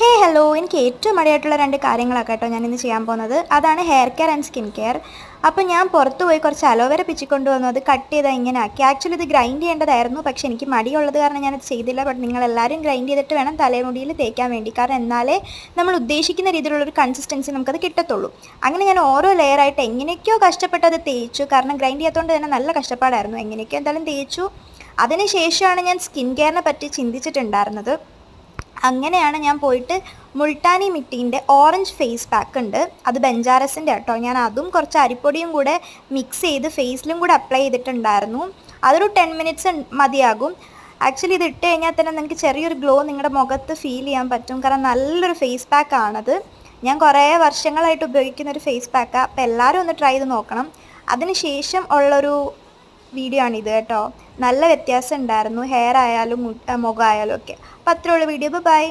Hello എനിക്ക് ഏറ്റവും മടിയായിട്ടുള്ള രണ്ട് കാര്യങ്ങളാണ് കേട്ടോ ഞാനിന്ന് ചെയ്യാൻ പോകുന്നത്. അതാണ് hair care and skin care. അപ്പോൾ ഞാൻ പുറത്ത് പോയി കുറച്ച് അലോവേര പിച്ചിക്കൊണ്ട് വന്നു. അത് കട്ട് ചെയ്താൽ ഇങ്ങനെ ആക്കി. ആക്ച്വലി ഇത് ഗ്രൈൻഡ് ചെയ്യേണ്ടതായിരുന്നു, പക്ഷേ എനിക്ക് മടിയുള്ളത് കാരണം ഞാനത് ചെയ്തില്ല. ബട്ട് നിങ്ങളെല്ലാവരും ഗ്രൈൻഡ് ചെയ്തിട്ട് വേണം തലമുടിയിൽ തേക്കാൻ വേണ്ടി. കാരണം എന്നാലേ നമ്മൾ ഉദ്ദേശിക്കുന്ന രീതിയിലുള്ളൊരു കൺസിസ്റ്റൻസി നമുക്കത് കിട്ടത്തുള്ളൂ. അങ്ങനെ ഞാൻ ഓരോ ലെയറായിട്ട് എങ്ങനെയൊക്കെയോ കഷ്ടപ്പെട്ടത് തേച്ചു. കാരണം ഗ്രൈൻഡ് ചെയ്യാത്തതുകൊണ്ട് തന്നെ നല്ല കഷ്ടപ്പാടായിരുന്നു. എങ്ങനെയൊക്കെ എന്തായാലും തേച്ചു. അതിന് ശേഷമാണ് ഞാൻ സ്കിൻ കെയറിനെ പറ്റി ചിന്തിച്ചിട്ടുണ്ടായിരുന്നത്. അങ്ങനെയാണ് ഞാൻ പോയിട്ട് മുൾട്ടാനി മിട്ടീൻ്റെ ഓറഞ്ച് ഫേസ് പാക്ക് ഉണ്ട്, അത് ബെഞ്ചാറസിൻ്റെ കേട്ടോ. ഞാൻ അതും കുറച്ച് അരിപ്പൊടിയും കൂടെ മിക്സ് ചെയ്ത് ഫേസിലും കൂടെ അപ്ലൈ ചെയ്തിട്ടുണ്ടായിരുന്നു. അതൊരു 10 മിനിറ്റ്സ് മതിയാകും. ആക്ച്വലി ഇത് ഇട്ട് കഴിഞ്ഞാൽ തന്നെ നിങ്ങൾക്ക് ചെറിയൊരു ഗ്ലോ നിങ്ങളുടെ മുഖത്ത് ഫീൽ ചെയ്യാൻ പറ്റും. കാരണം നല്ലൊരു ഫേസ് പാക്കാണത്. ഞാൻ കുറേ വർഷങ്ങളായിട്ട് ഉപയോഗിക്കുന്ന ഒരു ഫേസ് പാക്കാണ്. അപ്പോൾ എല്ലാവരും ഒന്ന് ട്രൈ ചെയ്ത് നോക്കണം. അതിന് ശേഷം ഉള്ളൊരു വീഡിയോ ആണിത് കേട്ടോ. നല്ല വ്യത്യാസം ഉണ്ടായിരുന്നു, ഹെയർ ആയാലും മുഖമായാലും ഒക്കെ. അപ്പോൾ അത്രയുള്ള വീഡിയോ. ബൈ.